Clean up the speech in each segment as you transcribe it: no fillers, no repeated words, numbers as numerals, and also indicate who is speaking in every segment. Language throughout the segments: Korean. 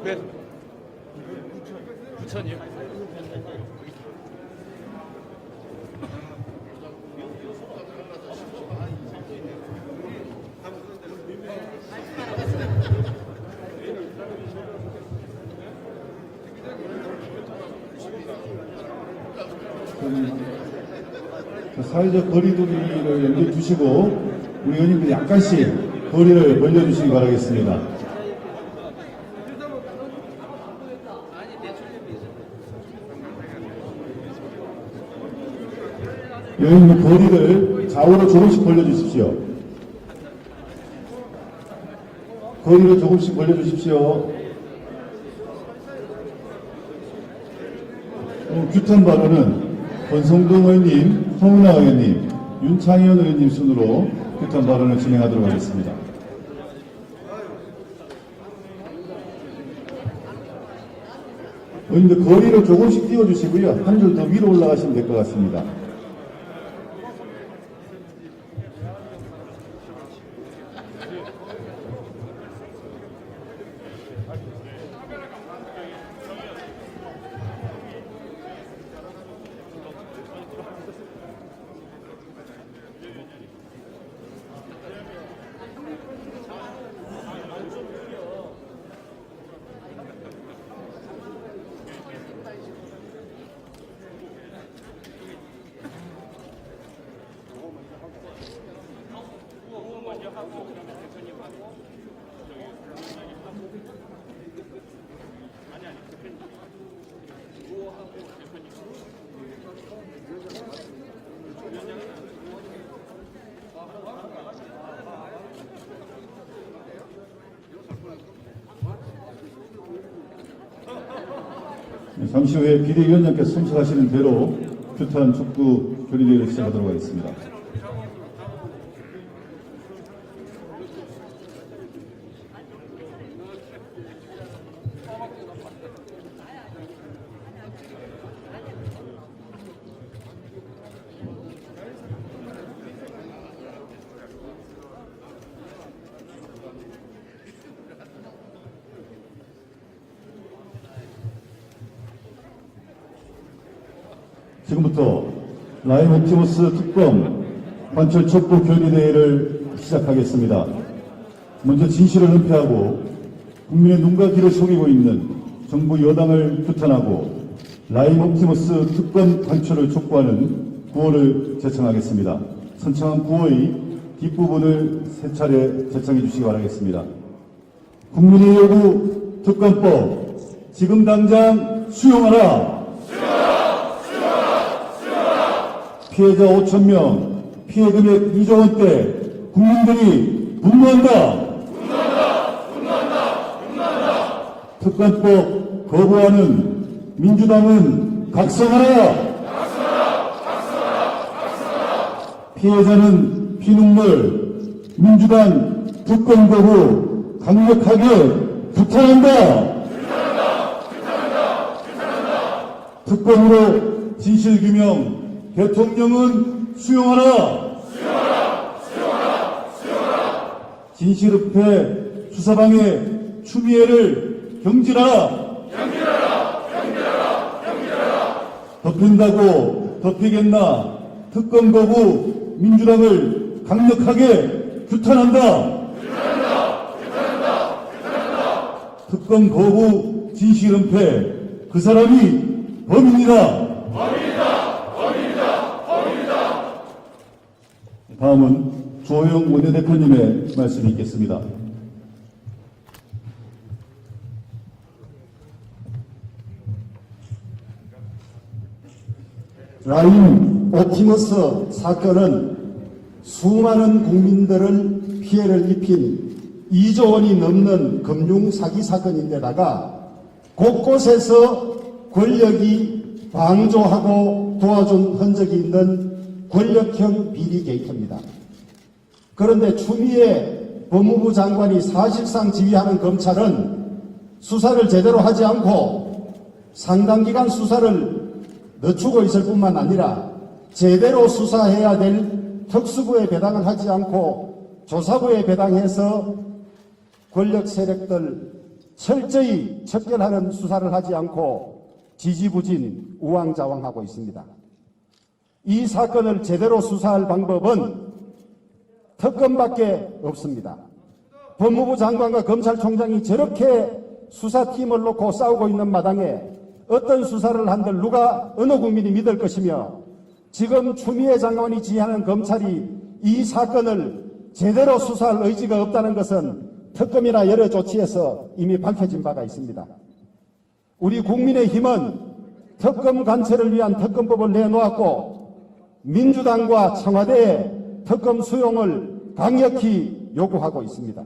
Speaker 1: 네. 9천이요?
Speaker 2: 사회적 거리두기를 염두에 두시고 우리 의원님들 약간씩 거리를 벌려주시기 바라겠습니다. 의원님 거리를 좌우로 조금씩 벌려주십시오. 거리를 조금씩 벌려주십시오. 규탄 발언은 권성동 의원님, 홍은아 의원님, 윤창현 의원님 순으로 규탄 발언을 진행하도록 하겠습니다. 의원님들 거리를 조금씩 띄워주시고요. 한 줄 더 위로 올라가시면 될 것 같습니다. 잠시 후에 비대위원장께서 선출하시는 대로 규탄 촉구 결의대회를 시작하도록 하겠습니다. 지금부터 라임 옵티머스 특검 관철 촉구 결의대회를 시작하겠습니다. 먼저 진실을 은폐하고 국민의 눈과 귀를 속이고 있는 정부 여당을 규탄하고 라임 옵티머스 특검 관철을 촉구하는 구호를 제청하겠습니다. 선창한 구호의 뒷부분을 세 차례 제청해 주시기 바라겠습니다. 국민의 요구 특검법 지금 당장 수용하라. 피해자 5,000명, 피해 금액 2조 원대 국민들이 분노한다. 특검법 거부하는 민주당은 각성하라. 피해자는 피눈물, 민주당 특검 거부 강력하게 규탄한다. 특검으로 진실규명 대통령은 수용하라. 진실은폐 수사방해 추미애를 경질하라. 덮인다고 덮이겠나. 특검 거부 민주당을 강력하게 규탄한다. 특검 거부 진실은폐 그 사람이 범인이다. 다음은 조호영 원내대표님의 말씀이 있겠습니다.
Speaker 3: 라임 옵티머스 사건은 수많은 국민들을 피해를 입힌 2조 원이 넘는 금융사기 사건인데다가 곳곳에서 권력이 방조하고 도와준 흔적이 있는 권력형 비리 게이트입니다. 그런데 추미애 법무부 장관이 사실상 지휘하는 검찰은 수사를 제대로 하지 않고 상당기간 수사를 늦추고 있을 뿐만 아니라 제대로 수사해야 될 특수부에 배당을 하지 않고 조사부에 배당해서 권력 세력들 철저히 척결하는 수사를 하지 않고 지지부진 우왕좌왕하고 있습니다. 이 사건을 제대로 수사할 방법은 특검밖에 없습니다. 법무부 장관과 검찰총장이 저렇게 수사팀을 놓고 싸우고 있는 마당에 어떤 수사를 한들 누가 어느 국민이 믿을 것이며 지금 추미애 장관이 지휘하는 검찰이 이 사건을 제대로 수사할 의지가 없다는 것은 특검이나 여러 조치에서 이미 밝혀진 바가 있습니다. 우리 국민의힘은 특검 관철을 위한 특검법을 내놓았고 민주당과 청와대에 특검 수용을 강력히 요구하고 있습니다.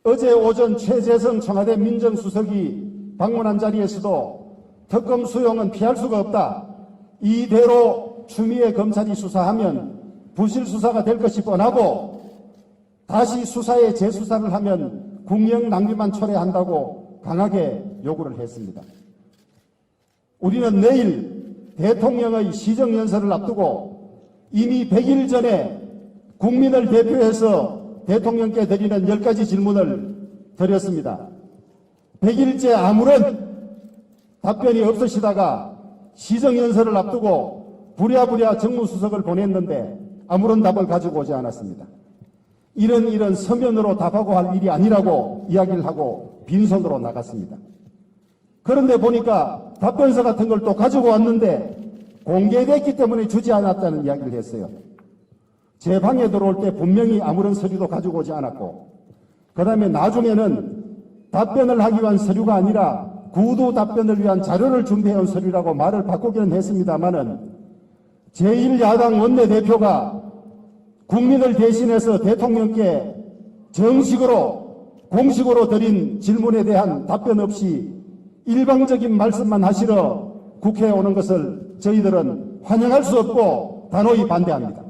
Speaker 3: 어제 오전 최재성 청와대 민정수석이 방문한 자리에서도 특검 수용은 피할 수가 없다. 이대로 추미애 검찰이 수사하면 부실 수사가 될 것이 뻔하고 다시 수사에 재수사를 하면 국력 낭비만 초래한다고 강하게 요구를 했습니다. 우리는 내일 대통령의 시정연설을 앞두고 이미 100일 전에 국민을 대표해서 대통령께 드리는 10가지 질문을 드렸습니다. 100일째 아무런 답변이 없으시다가 시정연설을 앞두고 부랴부랴 정무수석을 보냈는데 아무런 답을 가지고 오지 않았습니다. 이런 서면으로 답하고 할 일이 아니라고 이야기를 하고 빈손으로 나갔습니다. 그런데 보니까 답변서 같은 걸 또 가지고 왔는데 공개됐기 때문에 주지 않았다는 이야기를 했어요. 제 방에 들어올 때 분명히 아무런 서류도 가지고 오지 않았고 그 다음에 나중에는 답변을 하기 위한 서류가 아니라 구두 답변을 위한 자료를 준비해온 서류라고 말을 바꾸기는 했습니다마는 제1야당 원내대표가 국민을 대신해서 대통령께 정식으로 공식으로 드린 질문에 대한 답변 없이 일방적인 말씀만 하시러 국회에 오는 것을 저희들은 환영할 수 없고 단호히 반대합니다.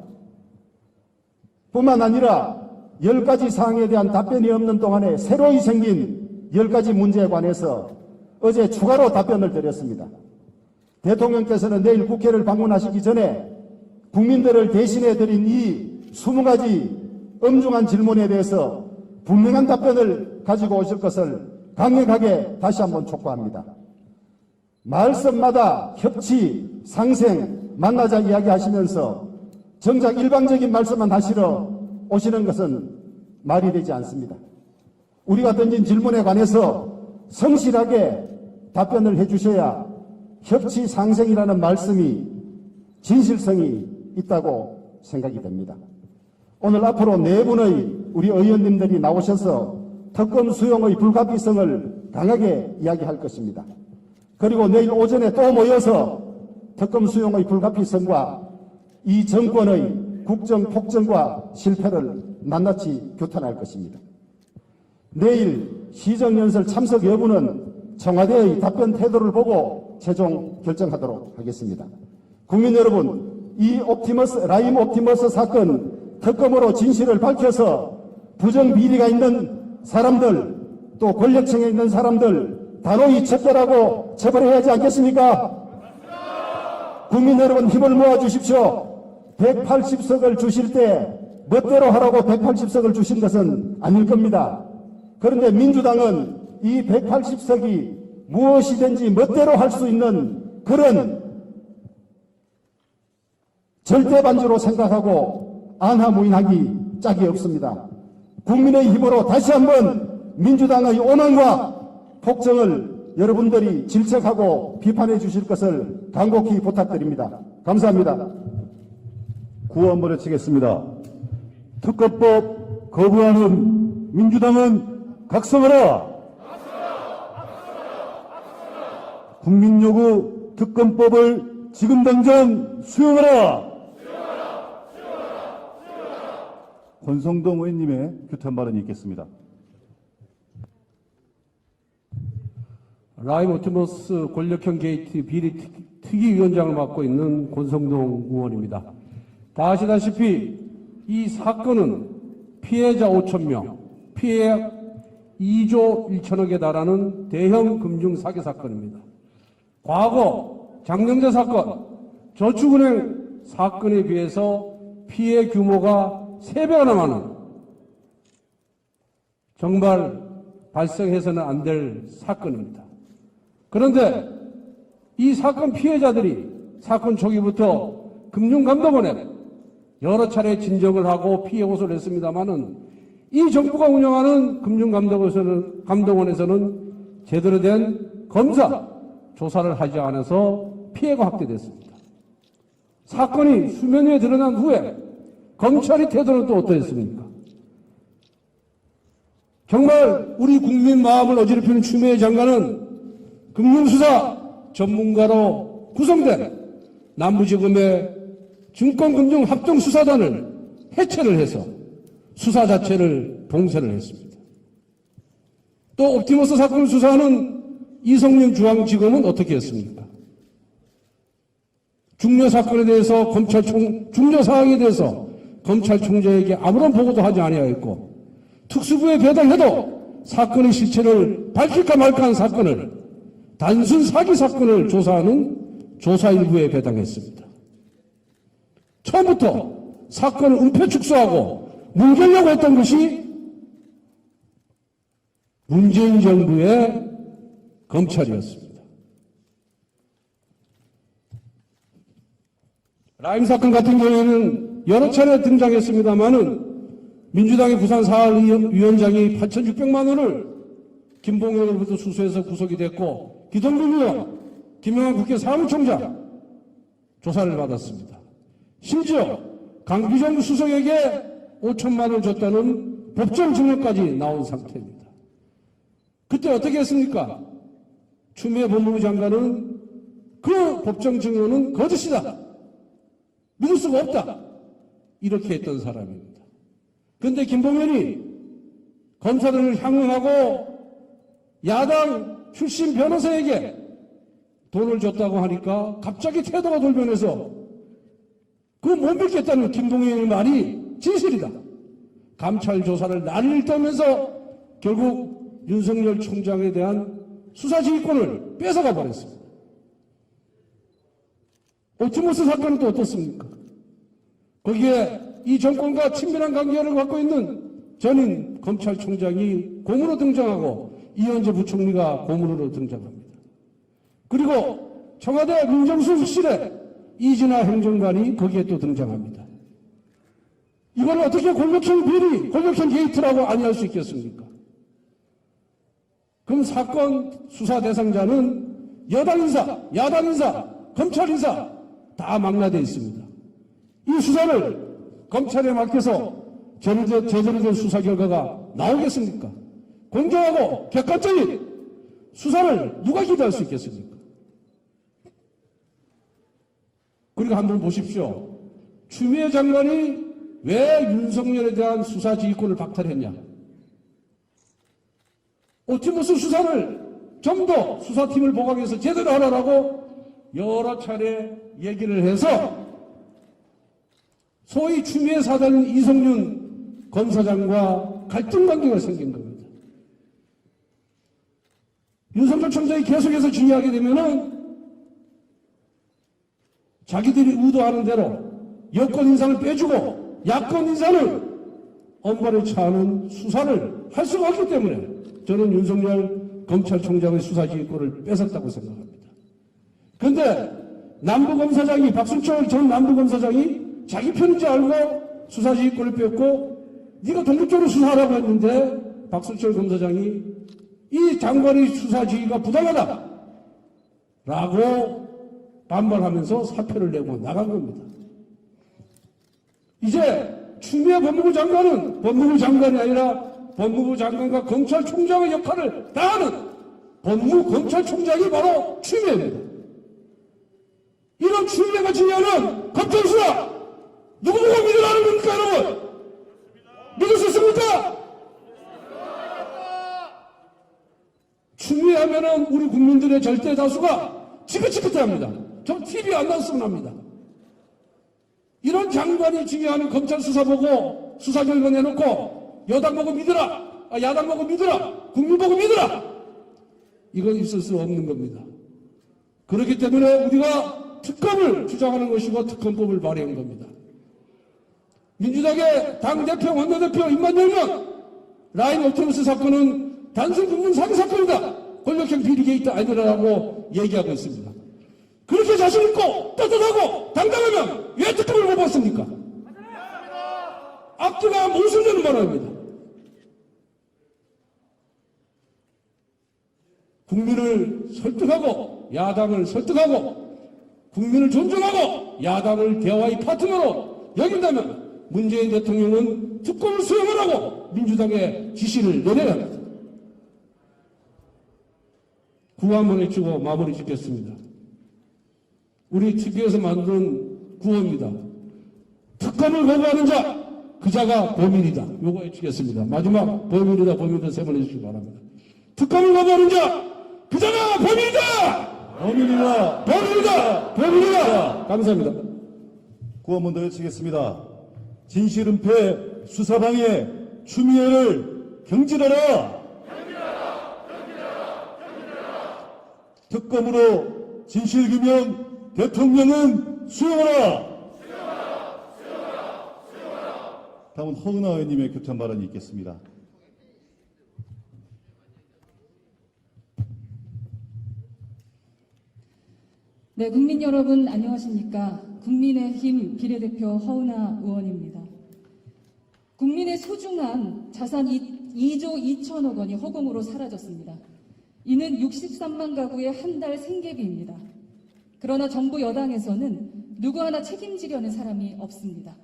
Speaker 3: 뿐만 아니라 10가지 사항에 대한 답변이 없는 동안에 새로이 생긴 10가지 문제에 관해서 어제 추가로 답변을 드렸습니다. 대통령께서는 내일 국회를 방문하시기 전에 국민들을 대신해 드린 이 20가지 엄중한 질문에 대해서 분명한 답변을 가지고 오실 것을 강력하게 다시 한번 촉구합니다. 말씀마다 협치, 상생, 만나자 이야기하시면서 정작 일방적인 말씀만 하시러 오시는 것은 말이 되지 않습니다. 우리가 던진 질문에 관해서 성실하게 답변을 해주셔야 협치, 상생이라는 말씀이 진실성이 있다고 생각이 됩니다. 오늘 앞으로 4분의 우리 의원님들이 나오셔서 특검 수용의 불가피성을 강하게 이야기할 것입니다. 그리고 내일 오전에 또 모여서 특검 수용의 불가피성과 이 정권의 국정 폭정과 실패를 낱낱이 규탄할 것입니다. 내일 시정연설 참석 여부는 청와대의 답변 태도를 보고 최종 결정하도록 하겠습니다. 국민 여러분, 이 라임 옵티머스 사건 특검으로 진실을 밝혀서 부정비리가 있는 사람들 또 권력층에 있는 사람들 단호히 척결하고 처벌해야 하지 않겠습니까? 국민 여러분 힘을 모아주십시오. 180석을 주실 때 멋대로 하라고 180석을 주신 것은 아닐 겁니다. 그런데 민주당은 이 180석이 무엇이든지 멋대로 할 수 있는 그런 절대반주로 생각하고 안하무인하기 짝이 없습니다. 국민의 힘으로 다시 한번 민주당의 오만과 폭정을 여러분들이 질책하고 비판해 주실 것을 간곡히 부탁드립니다. 감사합니다.
Speaker 2: 구원 버려치겠습니다. 특검법 거부하는 민주당은 각성하라! 국민요구 특검법을 지금 당장 수용하라! 권성동 의원님의 규탄 발언이 있겠습니다.
Speaker 1: 라임 옵티머스 권력형 게이트 비리 특위위원장을 맡고 있는 권성동 의원입니다. 다 아시다시피 이 사건은 피해자 5,000명, 피해 2조 1천억에 달하는 대형 금융 사기 사건입니다. 과거 장명재 사건, 저축은행 사건에 비해서 피해 규모가 3배나 많은 정말 발생해서는 안 될 사건입니다. 그런데 이 사건 피해자들이 사건 초기부터 금융감독원에 여러 차례 진정을 하고 피해 호소를 했습니다마는 이 정부가 운영하는 금융감독원에서는 제대로 된 검사, 조사를 하지 않아서 피해가 확대됐습니다. 사건이 수면 위에 드러난 후에 검찰의 태도는 또 어떠했습니까? 정말 우리 국민 마음을 어지럽히는 추미애 장관은 금융수사 전문가로 구성된 남부지검의 증권금융합동수사단을 해체를 해서 수사 자체를 봉쇄를 했습니다. 또 옵티머스 사건을 수사하는 이성윤 중앙지검은 어떻게 했습니까? 중요 사건에 대해서 중요 사항에 대해서 검찰총장에게 아무런 보고도 하지 아니하였고 특수부에 배달해도 사건의 실체를 밝힐까 말까 한 사건을 단순 사기 사건을 조사하는 조사일부에 배당했습니다. 처음부터 사건을 은폐 축소하고 뭉개려고 했던 것이 문재인 정부의 검찰이었습니다. 라임 사건 같은 경우에는 여러 차례 등장했습니다마는 민주당의 부산사활위원장이 8,600만 원을 김봉현으로부터 수수해서 구속이 됐고 기동국 의원, 김영환 국회 사무총장 조사를 받았습니다. 심지어 강기정 수석에게 5천만 원을 줬다는 법정 증언까지 나온 상태입니다. 그때 어떻게 했습니까? 추미애 법무부 장관은 그 법정 증언은 거짓이다. 믿을 수가 없다. 이렇게 했던 사람입니다. 그런데 김봉현이 검사들을 향응하고 야당 출신 변호사에게 돈을 줬다고 하니까 갑자기 태도가 돌변해서 그 못 믿겠다는 김봉현의 말이 진실이다. 감찰 조사를 난리를 떨면서 결국 윤석열 총장에 대한 수사지휘권을 뺏어가 버렸습니다. 옵티머스 사건은 또 어떻습니까? 거기에 이 정권과 친밀한 관계를 갖고 있는 전임 검찰총장이 고문으로 등장하고 이현재 부총리가 고문으로 등장합니다. 그리고 청와대 민정수석실에 이진아 행정관이 거기에 또 등장합니다. 이걸 어떻게 권력형 비리, 권력형 게이트라고 아니할 수 있겠습니까? 그럼 사건 수사 대상자는 여당 인사, 야당 인사, 검찰 인사 다 망라되어 있습니다. 이 수사를 검찰에 맡겨서 제대로 된 수사 결과가 나오겠습니까? 공정하고 객관적인 수사를 누가 기대할 수 있겠습니까? 그리고 한번 보십시오. 추미애 장관이 왜 윤석열에 대한 수사 지휘권을 박탈했냐? 옵티머스 수사를 좀 더 수사팀을 보강해서 제대로 하라고 여러 차례 얘기를 해서 소위 추미애 사단 이성윤 검사장과 갈등 관계가 생긴 겁니다. 윤석열 총장이 계속해서 지휘하게 되면은 자기들이 의도하는 대로 여권 인사를 빼주고 야권 인사를 엄벌에 처하는 수사를 할 수가 없기 때문에 저는 윤석열 검찰총장의 수사지휘권을 뺏었다고 생각합니다. 그런데 남부검사장이 박순철 전 남부검사장이 자기 편인지 알고 수사지휘권을 뺏고 네가 독립적으로 수사하라고 했는데 박순철 검사장이 이 장관의 수사지휘가 부당하다 라고 반발하면서 사표를 내고 나간 겁니다. 이제 추미애 법무부 장관은 법무부 장관이 아니라 법무부 장관과 검찰총장의 역할을 다하는 법무검찰총장이 바로 추미애입니다. 이런 추미애가 지휘하는 검찰수사 누구 보고 믿으라는 겁니까 여러분? 믿을 수 있습니까? 추미애하면은 우리 국민들의 절대 다수가 지긋지긋해합니다. 저 TV 안 나왔으면 합니다. 이런 장관이 지휘하는 검찰 수사 보고 수사 결과 내놓고 여당 보고 믿으라, 야당 보고 믿으라, 국민 보고 믿으라. 이건 있을 수 없는 겁니다. 그렇기 때문에 우리가 특검을 주장하는 것이고 특검법을 발의한 겁니다. 민주당의 당대표, 원내대표 입만 열면 라임 옵티머스 사건은 단순 국민 사기 사건이다. 권력형 비리 게이트 아니라고 얘기하고 있습니다. 그렇게 자신 있고 떳떳하고 당당하면 왜 특검을 못 받습니까? 앞뒤가 모순되는 발언입니다. 국민을 설득하고 야당을 설득하고 국민을 존중하고 야당을 대화의 파트너로 여긴다면 문재인 대통령은 특검을 수용하라고 민주당에 지시를 내려야 합니다. 구호 한번 외치고 마무리 짓겠습니다. 우리 특위에서 만든 구호입니다. 특검을 거부하는 자, 그 자가 범인이다. 요거 외치겠습니다. 마지막 범인이다, 범인이다 세 번 해주시기 바랍니다. 특검을 거부하는 자, 그 자가 범인이다!
Speaker 2: 범인이다!
Speaker 1: 범인이다! 범인이다! 감사합니다.
Speaker 2: 구호 한번 더 외치겠습니다. 진실은폐 수사방해 추미애를 경질하라! 특검으로 진실규명 대통령은 수용하라! 다음은 허은하 의원님의 규탄 발언이 있겠습니다.
Speaker 4: 네, 국민 여러분 안녕하십니까? 국민의힘 비례대표 허은하 의원입니다. 국민의 소중한 자산 2조 2천억 원이 허공으로 사라졌습니다. 이는 63만 가구의 한 달 생계비입니다. 그러나 정부 여당에서는 누구 하나 책임지려는 사람이 없습니다.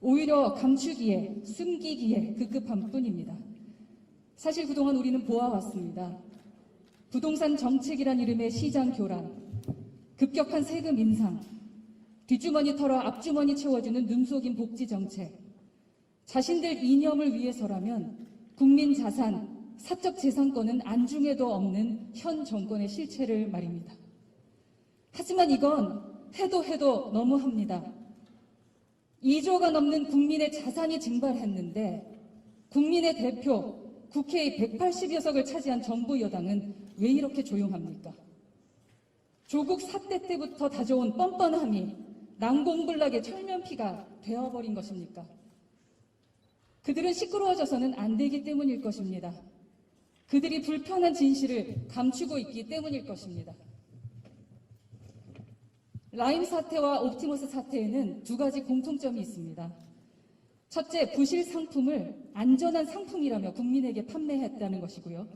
Speaker 4: 오히려 감추기에, 숨기기에 급급한 뿐입니다. 사실 그동안 우리는 보아왔습니다. 부동산 정책이란 이름의 시장 교란, 급격한 세금 인상, 뒷주머니 털어 앞주머니 채워주는 눈속임 복지 정책, 자신들 이념을 위해서라면 국민 자산, 사적 재산권은 안중에도 없는 현 정권의 실체를 말입니다. 하지만 이건 해도 너무합니다. 2조가 넘는 국민의 자산이 증발했는데 국민의 대표, 국회의 180여 석을 차지한 정부 여당은 왜 이렇게 조용합니까? 조국 사태 때부터 다져온 뻔뻔함이 난공불락의 철면피가 되어버린 것입니까? 그들은 시끄러워져서는 안 되기 때문일 것입니다. 그들이 불편한 진실을 감추고 있기 때문일 것입니다. 라임 사태와 옵티머스 사태에는 두 가지 공통점이 있습니다. 첫째, 부실 상품을 안전한 상품이라며 국민에게 판매했다는 것이고요.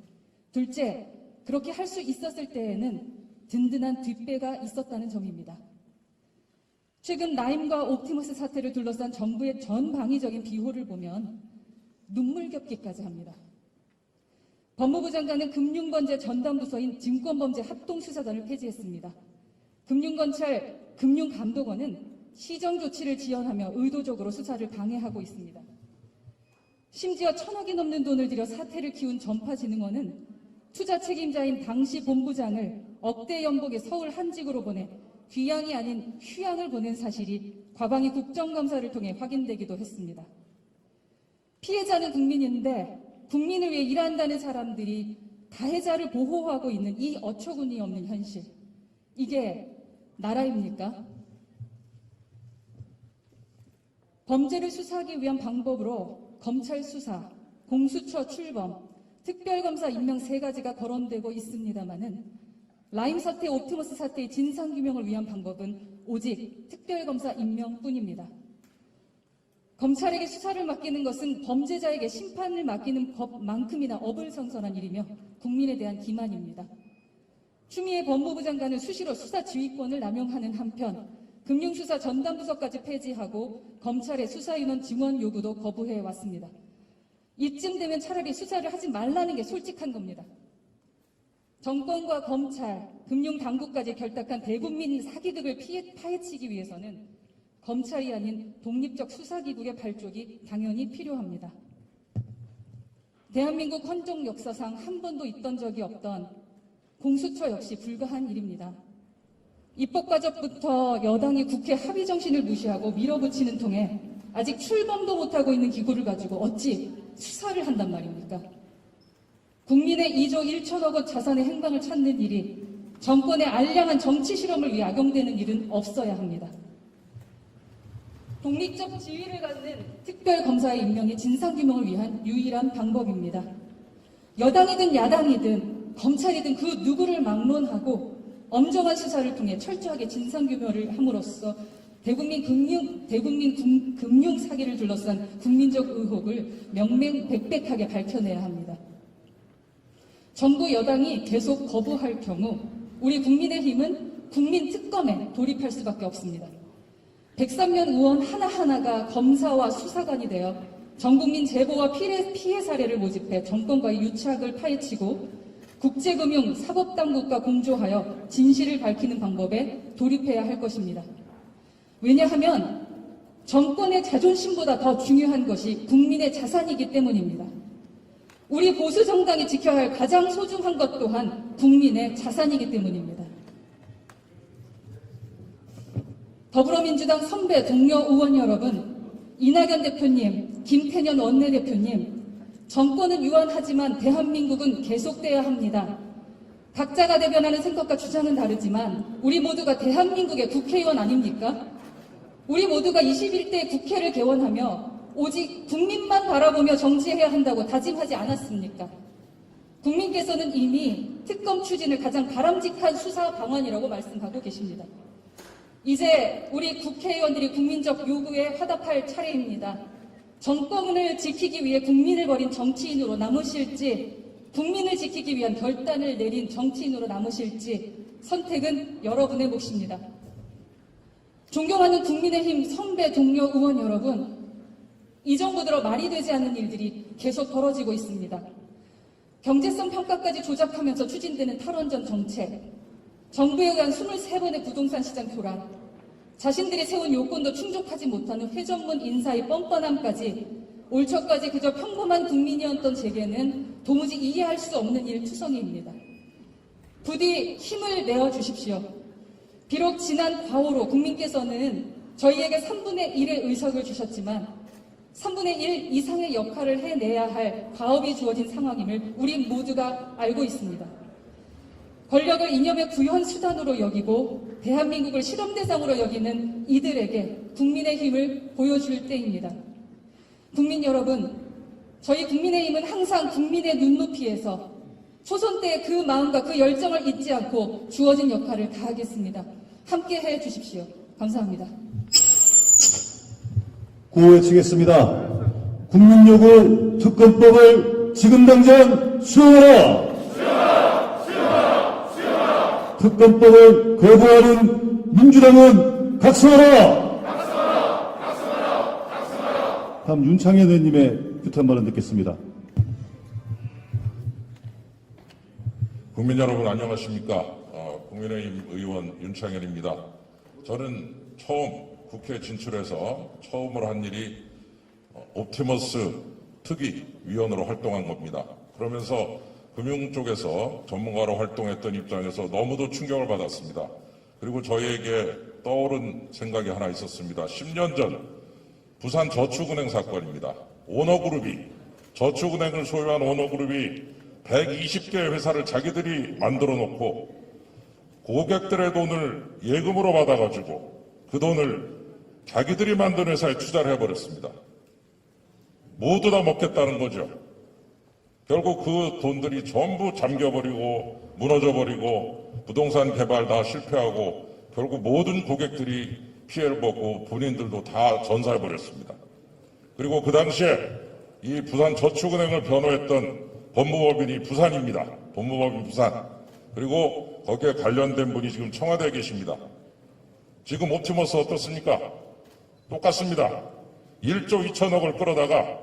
Speaker 4: 둘째, 그렇게 할 수 있었을 때에는 든든한 뒷배가 있었다는 점입니다. 최근 라임과 옵티머스 사태를 둘러싼 정부의 전방위적인 비호를 보면 눈물겹기까지 합니다. 법무부 장관은 금융범죄 전담부서인 증권범죄 합동수사단을 폐지했습니다. 금융검찰 금융감독원은 시정조치를 지연하며 의도적으로 수사를 방해하고 있습니다. 심지어 1,000억이 넘는 돈을 들여 사태를 키운 전파진흥원은 투자 책임자인 당시 본부장을 억대 연봉의 서울 한직으로 보내 귀양이 아닌 휴양을 보낸 사실이 과방위 국정감사를 통해 확인되기도 했습니다. 피해자는 국민인데 국민을 위해 일한다는 사람들이 가해자를 보호하고 있는 이 어처구니 없는 현실. 이게 나라입니까? 범죄를 수사하기 위한 방법으로 검찰 수사, 공수처 출범, 특별검사 임명 3가지가 거론되고 있습니다마는 라임 사태, 옵티머스 사태의 진상규명을 위한 방법은 오직 특별검사 임명뿐입니다. 검찰에게 수사를 맡기는 것은 범죄자에게 심판을 맡기는 법만큼이나 어불성설한 일이며 국민에 대한 기만입니다. 추미애 법무부 장관은 수시로 수사 지휘권을 남용하는 한편 금융수사 전담부서까지 폐지하고 검찰의 수사인원 증원 요구도 거부해 왔습니다. 이쯤 되면 차라리 수사를 하지 말라는 게 솔직한 겁니다. 정권과 검찰, 금융당국까지 결탁한 대국민 사기극을 파헤치기 위해서는 검찰이 아닌 독립적 수사기구의 발족이 당연히 필요합니다. 대한민국 헌정 역사상 한 번도 있던 적이 없던 공수처 역시 불가한 일입니다. 입법과정부터 여당이 국회 합의 정신을 무시하고 밀어붙이는 통에 아직 출범도 못하고 있는 기구를 가지고 어찌 수사를 한단 말입니까? 국민의 2조 1천억 원 자산의 행방을 찾는 일이 정권의 알량한 정치 실험을 위해 악용되는 일은 없어야 합니다. 독립적 지위를 갖는 특별검사의 임명이 진상규명을 위한 유일한 방법입니다. 여당이든 야당이든 검찰이든 그 누구를 막론하고 엄정한 수사를 통해 철저하게 진상규명을 함으로써 대국민 금융 사기를 둘러싼 국민적 의혹을 명명백백하게 밝혀내야 합니다. 정부 여당이 계속 거부할 경우 우리 국민의힘은 국민특검에 돌입할 수밖에 없습니다. 103년 의원 하나하나가 검사와 수사관이 되어 전국민 제보와 피해 사례를 모집해 정권과의 유착을 파헤치고 국제금융 사법당국과 공조하여 진실을 밝히는 방법에 돌입해야 할 것입니다. 왜냐하면 정권의 자존심보다 더 중요한 것이 국민의 자산이기 때문입니다. 우리 보수 정당이 지켜야 할 가장 소중한 것 또한 국민의 자산이기 때문입니다. 더불어민주당 선배 동료 의원 여러분, 이낙연 대표님, 김태년 원내대표님, 정권은 유한하지만 대한민국은 계속돼야 합니다. 각자가 대변하는 생각과 주장은 다르지만 우리 모두가 대한민국의 국회의원 아닙니까? 우리 모두가 21대 국회를 개원하며 오직 국민만 바라보며 정치해야 한다고 다짐하지 않았습니까? 국민께서는 이미 특검 추진을 가장 바람직한 수사 방안이라고 말씀하고 계십니다. 이제 우리 국회의원들이 국민적 요구에 화답할 차례입니다. 정권을 지키기 위해 국민을 버린 정치인으로 남으실지, 국민을 지키기 위한 결단을 내린 정치인으로 남으실지 선택은 여러분의 몫입니다. 존경하는 국민의힘 선배 동료 의원 여러분, 이 정부 들어 말이 되지 않는 일들이 계속 벌어지고 있습니다. 경제성 평가까지 조작하면서 추진되는 탈원전 정책, 정부에 의한 23번의 부동산 시장 교란, 자신들이 세운 요건도 충족하지 못하는 회전문 인사의 뻔뻔함까지 올초까지 그저 평범한 국민이었던 제게는 도무지 이해할 수 없는 일투성이입니다. 부디 힘을 내어주십시오. 비록 지난 과오로 국민께서는 저희에게 3분의 1의 의석을 주셨지만 3분의 1 이상의 역할을 해내야 할 과업이 주어진 상황임을 우리 모두가 알고 있습니다. 권력을 이념의 구현 수단으로 여기고 대한민국을 실험 대상으로 여기는 이들에게 국민의 힘을 보여줄 때입니다. 국민 여러분, 저희 국민의힘은 항상 국민의 눈높이에서 초선 때의 그 마음과 그 열정을 잊지 않고 주어진 역할을 다하겠습니다. 함께 해 주십시오. 감사합니다.
Speaker 2: 구호외치겠습니다. 국민요구 특검법을 지금 당장 수용하라! 특검법을 거부하는 민주당은 각성하라! 다음 윤창현 의원님의 규탄 발언 듣겠습니다.
Speaker 5: 국민 여러분 안녕하십니까? 국민의힘 의원 윤창현입니다. 저는 처음 국회에 진출해서 처음으로 한 일이 옵티머스 특위위원으로 활동한 겁니다. 그러면서 금융 쪽에서 전문가로 활동했던 입장에서 너무도 충격을 받았습니다. 그리고 저희에게 떠오른 생각이 하나 있었습니다. 10년 전 부산 저축은행 사건입니다. 오너그룹이, 저축은행을 소유한 오너그룹이 120개의 회사를 자기들이 만들어 놓고 고객들의 돈을 예금으로 받아가지고 그 돈을 자기들이 만든 회사에 투자를 해버렸습니다. 모두 다 먹겠다는 거죠. 결국 그 돈들이 전부 잠겨버리고 무너져버리고 부동산 개발 다 실패하고 결국 모든 고객들이 피해를 보고 본인들도 다 전사해버렸습니다. 그리고 그 당시에 이 부산 저축은행을 변호했던 법무법인이 부산입니다. 법무법인 부산. 그리고 거기에 관련된 분이 지금 청와대에 계십니다. 지금 옵티머스 어떻습니까? 똑같습니다. 1조 2천억을 끌어다가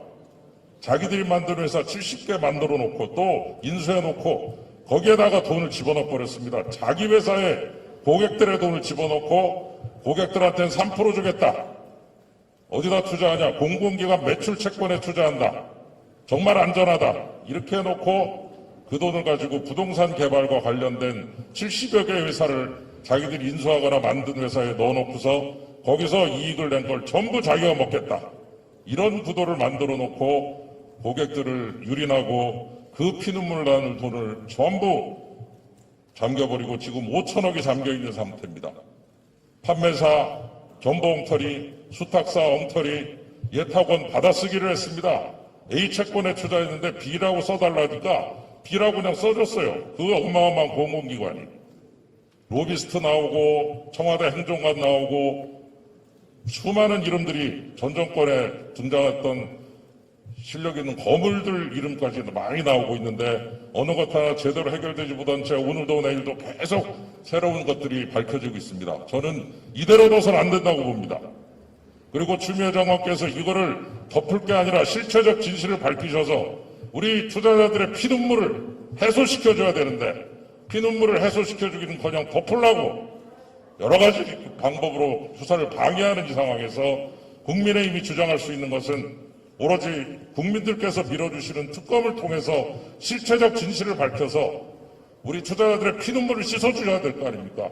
Speaker 5: 자기들이 만든 회사 70개 만들어 놓고 또 인수해 놓고 거기에다가 돈을 집어넣어 버렸습니다. 자기 회사에 고객들의 돈을 집어넣고 고객들한테는 3% 주겠다. 어디다 투자하냐? 공공기관 매출 채권에 투자한다. 정말 안전하다. 이렇게 해놓고 그 돈을 가지고 부동산 개발과 관련된 70여 개의 회사를 자기들이 인수하거나 만든 회사에 넣어놓고서 거기서 이익을 낸 걸 전부 자기가 먹겠다. 이런 구도를 만들어 놓고 고객들을 유린하고 그 피눈물 나는 돈을 전부 잠겨버리고 지금 5천억이 잠겨있는 상태입니다. 판매사, 견보홍털이 수탁사 엉터리 예탁원 받아쓰기를 했습니다. A 채권에 투자했는데 B라고 써달라니까 B라고 그냥 써줬어요. 그 어마어마한 공공기관이. 로비스트 나오고 청와대 행정관 나오고 수많은 이름들이 전 정권에 등장했던 실력 있는 거물들 이름까지 많이 나오고 있는데 어느 것 하나 제대로 해결되지 못한 채 오늘도 내일도 계속 새로운 것들이 밝혀지고 있습니다. 저는 이대로 둬서는 안 된다고 봅니다. 그리고 추미애 장관께서 이거를 덮을 게 아니라 실체적 진실을 밝히셔서 우리 투자자들의 피눈물을 해소시켜줘야 되는데 피눈물을 해소시켜주기는커녕 덮으려고 여러 가지 방법으로 수사를 방해하는 이 상황에서 국민의힘이 주장할 수 있는 것은 오로지 국민들께서 밀어주시는 특검을 통해서 실체적 진실을 밝혀서 우리 투자자들의 피눈물을 씻어주셔야 될 거 아닙니까?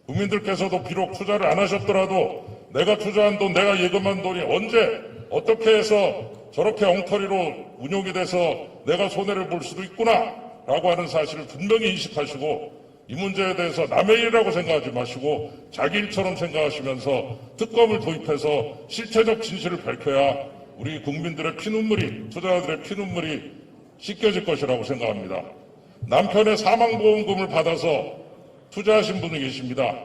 Speaker 5: 국민들께서도 비록 투자를 안 하셨더라도 내가 투자한 돈, 내가 예금한 돈이 언제 어떻게 해서 저렇게 엉터리로 운용이 돼서 내가 손해를 볼 수도 있구나 라고 하는 사실을 분명히 인식하시고 이 문제에 대해서 남의 일이라고 생각하지 마시고 자기 일처럼 생각하시면서 특검을 도입해서 실체적 진실을 밝혀야 우리 국민들의 피눈물이, 투자자들의 피눈물이 씻겨질 것이라고 생각합니다. 남편의 사망보험금을 받아서 투자하신 분이 계십니다.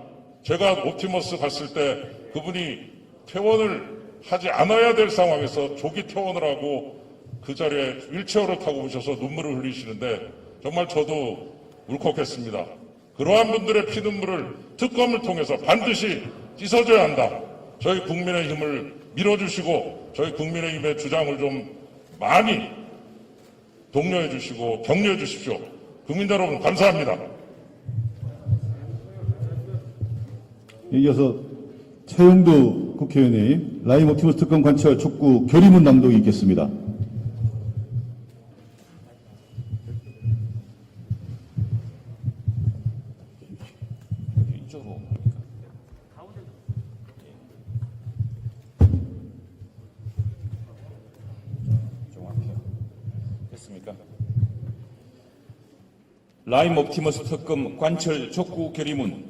Speaker 5: 제가 옵티머스 갔을 때 그분이 퇴원을 하지 않아야 될 상황에서 조기 퇴원을 하고 그 자리에 휠체어를 타고 오셔서 눈물을 흘리시는데 정말 저도 울컥했습니다. 그러한 분들의 피눈물을 특검을 통해서 반드시 씻어줘야 한다. 저희 국민의힘을 밀어주시고 저희 국민의힘의 주장을 좀 많이 독려해 주시고 격려해 주십시오. 국민 여러분 감사합니다.
Speaker 2: 이어서 최영두 국회의원의 라임 옵티머스 특검 관철 촉구 결의문 낭독이 있겠습니다.
Speaker 6: 라임 옵티머스 특검 관철 촉구 결의문.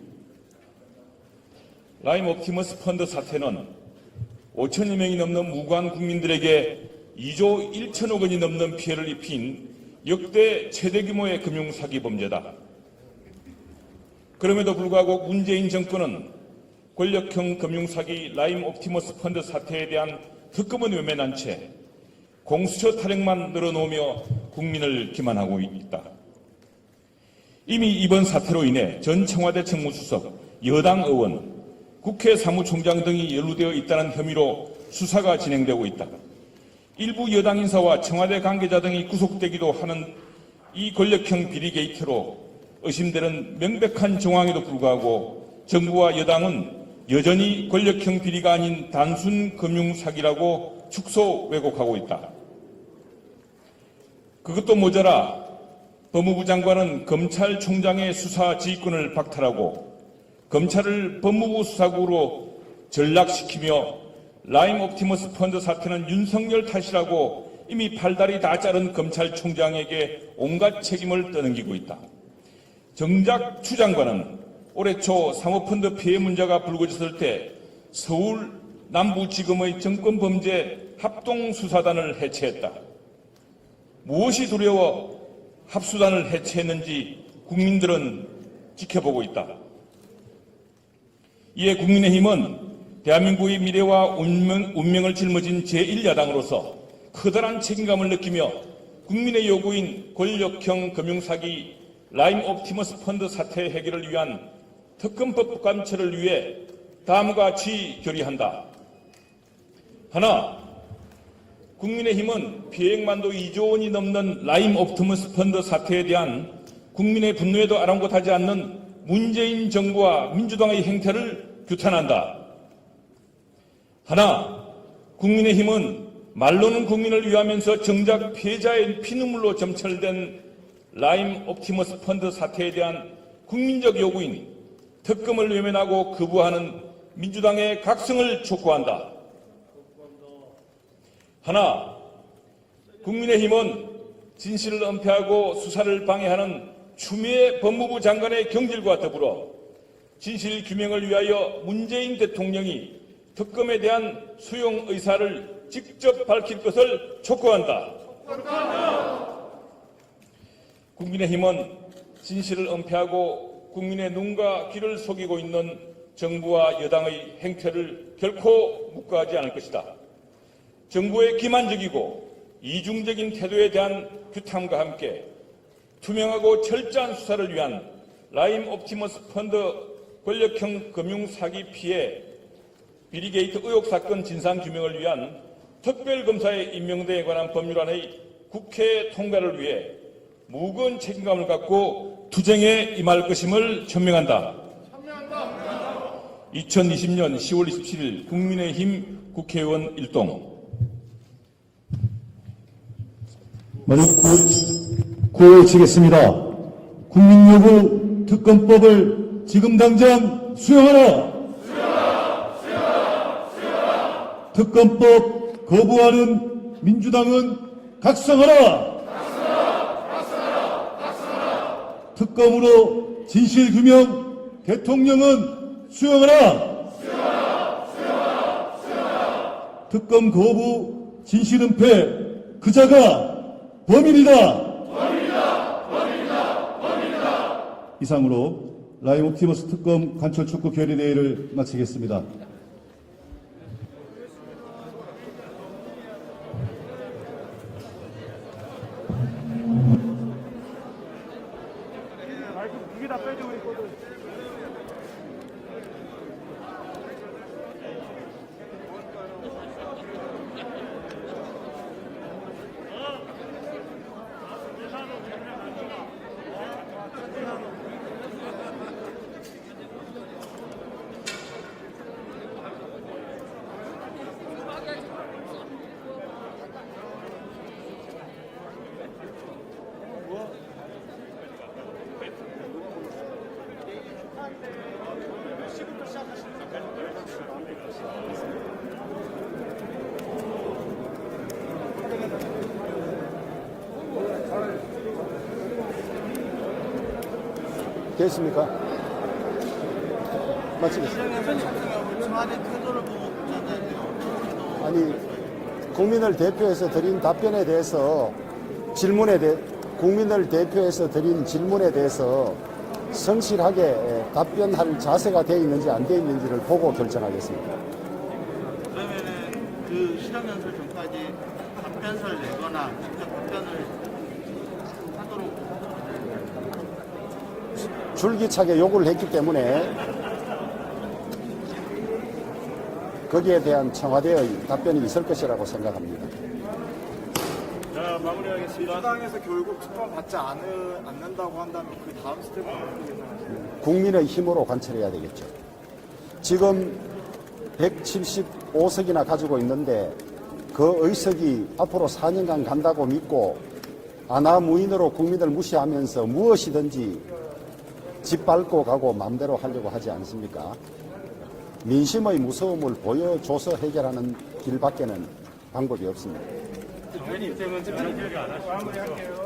Speaker 6: 라임 옵티머스 펀드 사태는 5천여 명이 넘는 무관 국민들에게 2조 1천억 원이 넘는 피해를 입힌 역대 최대 규모의 금융사기 범죄다. 그럼에도 불구하고 문재인 정권은 권력형 금융사기 라임 옵티머스 펀드 사태에 대한 특검은 외면한 채 공수처 탄핵만 늘어놓으며 국민을 기만하고 있다. 이미 이번 사태로 인해 전 청와대 정무수석, 여당 의원, 국회 사무총장 등이 연루되어 있다는 혐의로 수사가 진행되고 있다. 일부 여당 인사와 청와대 관계자 등이 구속되기도 하는 이 권력형 비리 게이트로 의심되는 명백한 정황에도 불구하고 정부와 여당은 여전히 권력형 비리가 아닌 단순 금융사기라고 축소 왜곡하고 있다. 그것도 모자라 법무부 장관은 검찰총장의 수사 지휘권을 박탈하고 검찰을 법무부 수사국으로 전락시키며 라임 옵티머스 펀드 사태는 윤석열 탓이라고 이미 팔다리 다 자른 검찰총장에게 온갖 책임을 떠넘기고 있다. 정작 추 장관은 올해 초 사모펀드 피해 문제가 불거졌을 때 서울 남부지검의 정권범죄 합동수사단을 해체했다. 무엇이 두려워 합수단을 해체했는지 국민들은 지켜보고 있다. 이에 국민의힘은 대한민국의 미래와 운명을 짊어진 제1야당으로서 커다란 책임감을 느끼며 국민의 요구인 권력형 금융사기 라임 옵티머스 펀드 사태 해결을 위한 특검법 관철을 위해 다음과 같이 결의한다. 하나, 국민의힘은 피해액만도 2조 원이 넘는 라임 옵티머스 펀드 사태에 대한 국민의 분노에도 아랑곳하지 않는 문재인 정부와 민주당의 행태를 규탄한다. 하나, 국민의힘은 말로는 국민을 위하면서 정작 피해자의 피눈물로 점철된 라임 옵티머스 펀드 사태에 대한 국민적 요구인 특검을 외면하고 거부하는 민주당의 각성을 촉구한다. 하나, 국민의힘은 진실을 은폐하고 수사를 방해하는 추미애 법무부 장관의 경질과 더불어 진실 규명을 위하여 문재인 대통령이 특검에 대한 수용 의사를 직접 밝힐 것을 촉구한다. 국민의힘은 진실을 은폐하고 국민의 눈과 귀를 속이고 있는 정부와 여당의 행태를 결코 묵과하지 않을 것이다. 정부의 기만적이고 이중적인 태도에 대한 규탄과 함께 투명하고 철저한 수사를 위한 라임 옵티머스 펀드 권력형 금융사기 피해 비리게이트 의혹 사건 진상규명을 위한 특별검사에 임명대에 관한 법률안의 국회 통과를 위해 무거운 책임감을 갖고 투쟁에 임할 것임을 천명한다. 2020년 10월 27일 국민의힘 국회의원 일동.
Speaker 2: 먼저 구호치겠습니다. 국민요구 특검법을 지금 당장 수용하라! 특검법 거부하는 민주당은 각성하라! 특검으로 진실규명 대통령은 수용하라! 특검 거부 진실은폐 그자가 범인이다! 이상으로 라임 옵티머스 특검 관철 촉구 결의대회를 마치겠습니다.
Speaker 3: 됐습니까? 마치겠습니다.
Speaker 7: 청와대 태도를 보고
Speaker 3: 아니, 국민을 대표해서 드린 답변에 대해서 국민을 대표해서 드린 질문에 대해서 성실하게 답변할 자세가 되어 있는지 안 되어 있는지를 보고 결정하겠습니다.
Speaker 7: 그러면은 그 실험연설 전까지 답변서를 내거나 직접 답변을 하도록
Speaker 3: 줄기차게 요구를 했기 때문에 거기에 대한 청와대의 답변이 있을 것이라고 생각합니다.
Speaker 8: 자, 마무리하겠습니다. 민주당에서 결국 특검 받지 않는다고 한다면 그 다음 스텝은 어떻게 생각하십니까?
Speaker 3: 국민의 힘으로 관철해야 되겠죠. 지금 175석이나 가지고 있는데 그 의석이 앞으로 4년간 간다고 믿고 아나무인으로 국민을 무시하면서 무엇이든지 짓밟고 가고 마음대로 하려고 하지 않습니까? 민심의 무서움을 보여줘서 해결하는 길밖에는 방법이 없습니다.
Speaker 8: 의원님 때문에 마무리할게요.